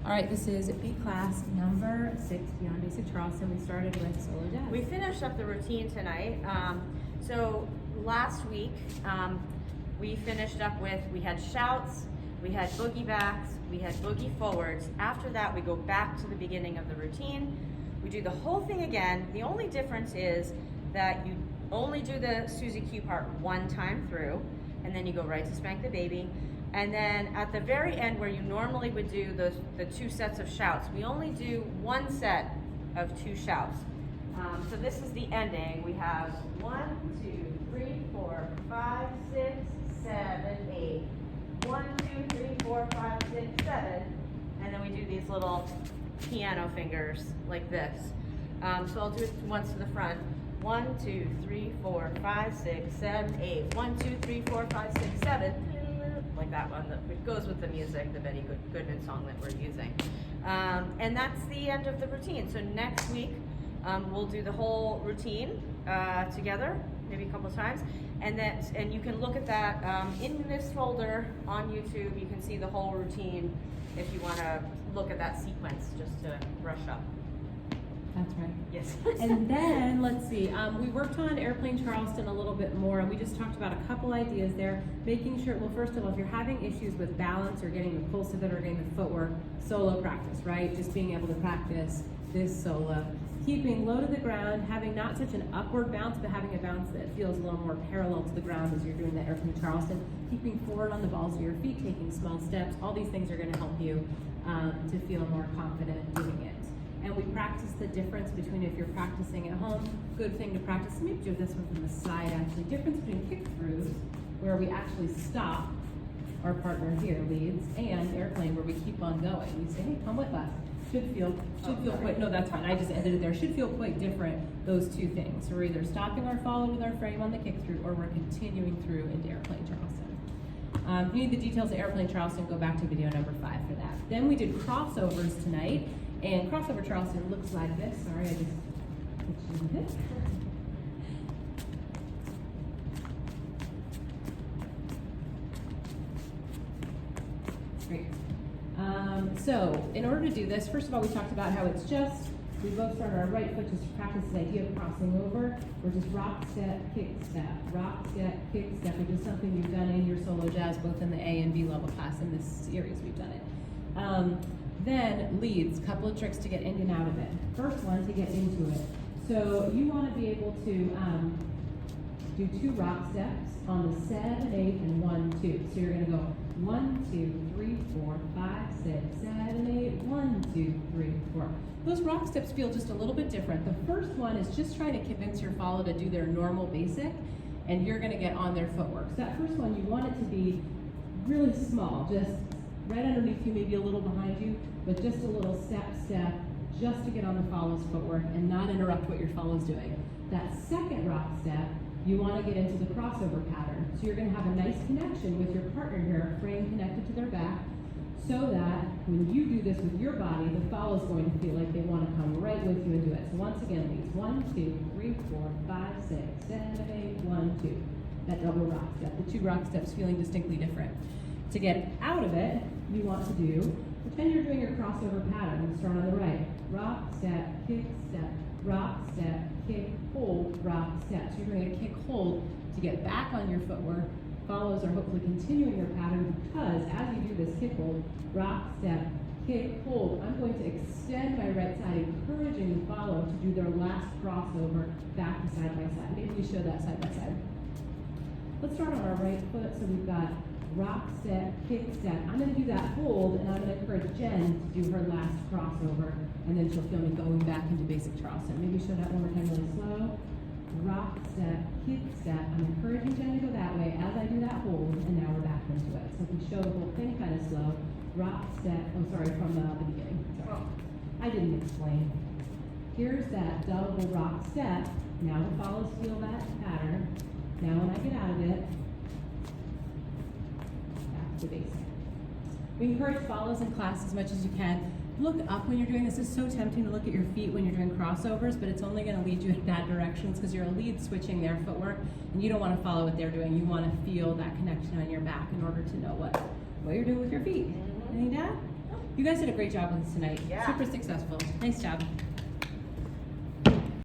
All right, this is B class number 6 Beyond Basic Charleston. We started with solo jazz. We finished up the routine tonight. So last week, we finished up with, we had shouts, we had boogie backs, we had boogie forwards. After that, we go back to the beginning of the routine. We do the whole thing again. The only difference is that you only do the Susie Q part one time through, and then you go right to Spank the Baby. And then at the very end, where you normally would do the 2 sets of shouts, we only do 1 set of 2 shouts. So this is the ending. We have 1, 2, 3, 4, 5, 6, 7, 8. 1, 2, 3, 4, 5, 6, 7. And then we do these little piano fingers like this. So I'll do it once to the front. 1, 2, 3, 4, 5, 6, 7, 8. 1, 2, 3, 4, 5, 6, 7. Like that one, it goes with the music, the Betty Goodman song that we're using. And that's the end of the routine. So next week, we'll do the whole routine together, maybe a couple of times. And you can look at that in this folder on YouTube. You can see the whole routine if you want to look at that sequence just to brush up. That's right. Yes. And then, let's see, we worked on Airplane Charleston a little bit more, and we just talked about a couple ideas there, making sure, well, first of all, if you're having issues with balance or getting the pulse of it or getting the footwork, solo practice, right? Just being able to practice this solo. Keeping low to the ground, having not such an upward bounce, but having a bounce that feels a little more parallel to the ground as you're doing the Airplane Charleston. Keeping forward on the balls of your feet, taking small steps. All these things are going to help you to feel more confident doing it. And we practice the difference between if you're practicing at home, good thing to practice. Maybe do this one from the side actually. Difference between kick-throughs, where we actually stop, our partner here leads, and airplane, where we keep on going. We say, hey, come with us. Should feel quite, no, that's fine, I just ended it there. Should feel quite different, those two things. So we're either stopping our follow with our frame on the kick-through, or we're continuing through into Airplane Charleston. If you need the details of Airplane Charleston, go back to video number 5 for that. Then we did crossovers tonight. And crossover Charleston looks like this. Sorry, I just pitched it. Great. So, in order to do this, first of all, we talked about how it's just, we both start on our right foot just to practice this idea of crossing over. We're just rock, step, kick, step, rock, step, kick, step, which is something you've done in your solo jazz, both in the A and B level class. In this series, we've done it. Then leads, couple of tricks to get in and out of it. First one, to get into it. So you want to be able to do 2 rock steps on the 7, 8, and 1, 2. So you're going to go 1, 2, 3, 4, 5, 6, 7, 8, 1, 2, 3, 4. Those rock steps feel just a little bit different. The first one is just trying to convince your follow to do their normal basic, and you're going to get on their footwork. So that first one, you want it to be really small, just right underneath you, maybe a little behind you, but just a little step, just to get on the follow's footwork and not interrupt what your follow's doing. That second rock step, you want to get into the crossover pattern. So you're going to have a nice connection with your partner here, frame connected to their back, so that when you do this with your body, the follow's going to feel like they want to come right with you and do it. So once again, leads 1, 2, 3, 4, 5, 6, 7, 8, 1, 2. That double rock step. The 2 rock steps feeling distinctly different. To get out of it, you want to do, pretend you're doing your crossover pattern. And start on the right. Rock, step, kick, step, rock, step, kick, hold, rock, step. So you're doing a kick, hold to get back on your footwork. Follows are hopefully continuing your pattern, because as you do this kick, hold, rock, step, kick, hold, I'm going to extend my right side, encouraging the follow to do their last crossover back to side by side. Maybe we show that side by side. Let's start on our right foot. So we've got rock, step, kick, step. I'm going to do that hold, and I'm going to encourage Jen to do her last crossover, and then she'll feel me going back into basic Charleston. Maybe show that one more time really slow. Rock, step, kick, step. I'm encouraging Jen to go that way as I do that hold, and now we're back into it. So if we show the whole thing kind of slow, rock, step, from the beginning. Sorry. I didn't explain. Here's that double rock step. Now the follows feel that pattern. Now when I get out of it, the basic. We encourage follows in class as much as you can. Look up when you're doing this. It's so tempting to look at your feet when you're doing crossovers, but it's only going to lead you in bad directions because you're a lead switching their footwork, and you don't want to follow what they're doing. You want to feel that connection on your back in order to know what you're doing with your feet. Anything to add? You guys did a great job with this tonight. Yeah. Super successful. Nice job.